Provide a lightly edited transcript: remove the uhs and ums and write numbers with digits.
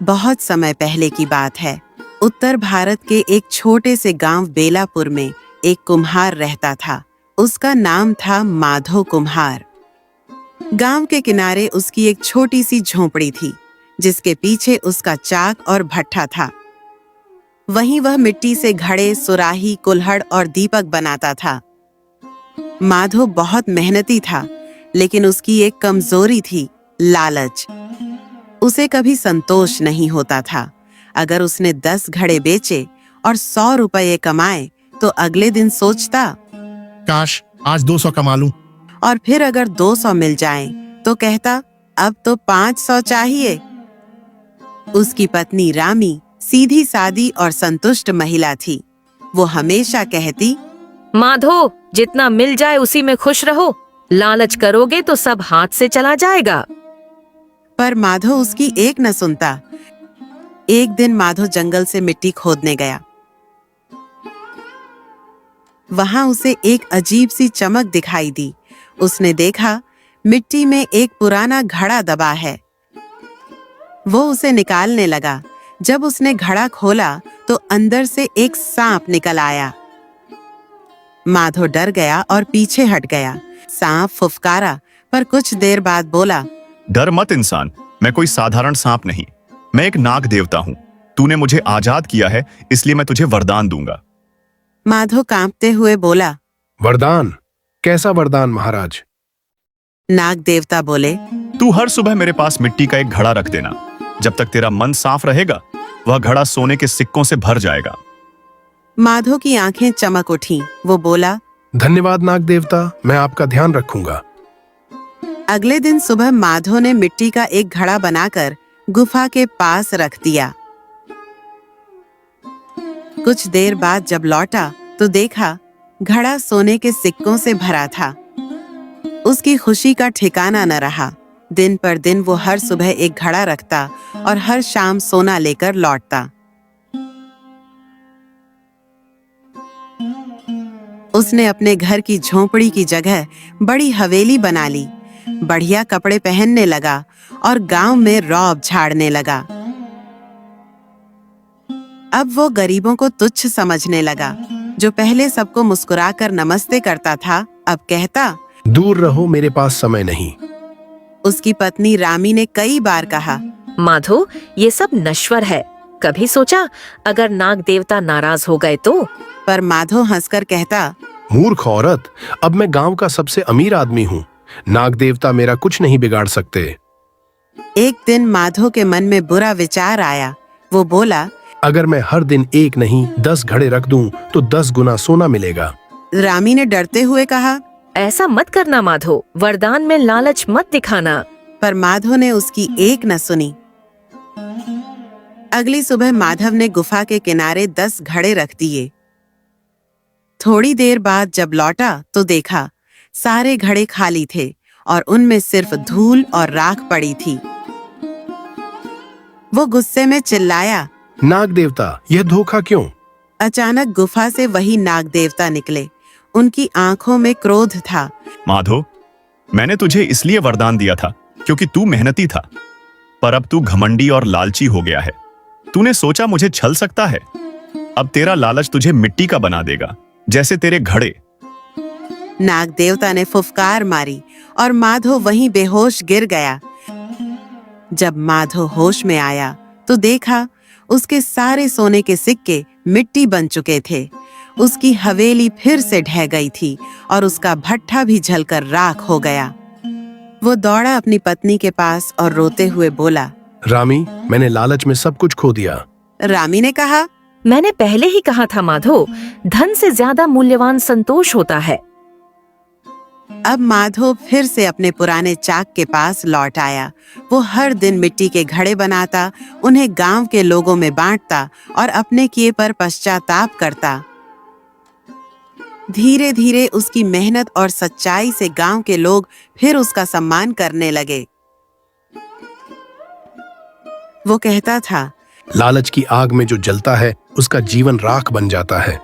बहुत समय पहले की बात है। उत्तर भारत के एक छोटे से गांव बेलापुर में एक कुम्हार रहता था। उसका नाम था माधो कुम्हार। गांव के किनारे उसकी एक छोटी सी झोंपड़ी थी, जिसके पीछे उसका चाक और भट्ठा था। वहीं वह मिट्टी से घड़े, सुराही, कुल्हड़ और दीपक बनाता था। माधो बहुत मेहनती था, लेकिन उसकी एक कमजोरी थी, लालच। उसे कभी संतोष नहीं होता था। अगर उसने 10 घड़े बेचे और 100 रुपये कमाए तो अगले दिन सोचता, काश आज 200 कमा लूं। और फिर अगर 200 मिल जाएं तो कहता, अब तो 500 चाहिए। उसकी पत्नी रामी सीधी सादी और संतुष्ट महिला थी। वो हमेशा कहती, माधो, जितना मिल जाए उसी में खुश रहो। लालच करोगे तो सब हाथ से चला जाएगा। पर माधो उसकी एक न सुनता। एक दिन माधो जंगल से मिट्टी खोदने गया। वहां उसे एक अजीब सी चमक दिखाई दी। उसने देखा, मिट्टी में एक पुराना घड़ा दबा है। वो उसे निकालने लगा। जब उसने घड़ा खोला तो अंदर से एक सांप निकल आया। माधो डर गया और पीछे हट गया। सांप फुफकारा, पर कुछ देर बाद बोला, डर मत इंसान, मैं कोई साधारण सांप नहीं, मैं एक नाग देवता हूँ। तूने मुझे आजाद किया है, इसलिए मैं तुझे वरदान दूंगा। माधो कांपते हुए बोला, वरदान? कैसा वरदान महाराज? नाग देवता बोले, तू हर सुबह मेरे पास मिट्टी का एक घड़ा रख देना। जब तक तेरा मन साफ रहेगा, वह घड़ा सोने के सिक्कों से भर जाएगा। माधो की आंखें चमक उठीं। वो बोला, धन्यवाद नाग देवता, मैं आपका ध्यान रखूंगा। अगले दिन सुबह माधो ने मिट्टी का एक घड़ा बनाकर गुफा के पास रख दिया। कुछ देर बाद जब लौटा तो देखा, घड़ा सोने के सिक्कों से भरा था। उसकी खुशी का ठिकाना न रहा। दिन पर दिन वो हर सुबह एक घड़ा रखता और हर शाम सोना लेकर लौटता। उसने अपने घर की झोंपड़ी की जगह बड़ी हवेली बना ली, बढ़िया कपड़े पहनने लगा और गांव में रौब झाड़ने लगा। अब वो गरीबों को तुच्छ समझने लगा। जो पहले सबको मुस्कुराकर नमस्ते करता था, अब कहता, दूर रहो, मेरे पास समय नहीं। उसकी पत्नी रामी ने कई बार कहा, माधो, ये सब नश्वर है। कभी सोचा अगर नाग देवता नाराज हो गए तो? पर माधो हंसकर कहता, मूर्ख औरत, अब मैं गांव का सबसे अमीर आदमी हूँ। नाग देवता मेरा कुछ नहीं बिगाड़ सकते। एक दिन माधो के मन में बुरा विचार आया। वो बोला, अगर मैं हर दिन एक नहीं 10 घड़े रख दूं तो 10 गुना सोना मिलेगा। रामी ने डरते हुए कहा, ऐसा मत करना माधो, वरदान में लालच मत दिखाना। पर माधो ने उसकी एक न सुनी। अगली सुबह माधव ने गुफा के किनारे 10 घड़े रख दिए। थोड़ी देर बाद जब लौटा तो देखा, सारे घड़े खाली थे और उनमें सिर्फ धूल और राख पड़ी थी। वो गुस्से में चिल्लाया, नाग देवता, यह धोखा क्यों? अचानक गुफा से वही नाग देवता निकले। उनकी आंखों में क्रोध था। माधो, मैंने तुझे इसलिए वरदान दिया था क्योंकि तू मेहनती था, पर अब तू घमंडी और लालची हो गया है। तूने सोचा मुझे छल सकता है। अब तेरा लालच तुझे मिट्टी का बना देगा, जैसे तेरे घड़े। नाग देवता ने फुफकार मारी और माधो वहीं बेहोश गिर गया। जब माधो होश में आया तो देखा, उसके सारे सोने के सिक्के मिट्टी बन चुके थे। उसकी हवेली फिर से ढह गई थी और उसका भट्ठा भी जलकर राख हो गया। वो दौड़ा अपनी पत्नी के पास और रोते हुए बोला, रामी, मैंने लालच में सब कुछ खो दिया। रामी ने कहा, मैंने पहले ही कहा था माधो, धन से ज्यादा मूल्यवान संतोष होता है। अब माधो फिर से अपने पुराने चाक के पास लौट आया। वो हर दिन मिट्टी के घड़े बनाता, उन्हें गांव के लोगों में बांटता और अपने किए पर पश्चाताप करता। धीरे धीरे उसकी मेहनत और सच्चाई से गांव के लोग फिर उसका सम्मान करने लगे। वो कहता था, लालच की आग में जो जलता है उसका जीवन राख बन जाता है।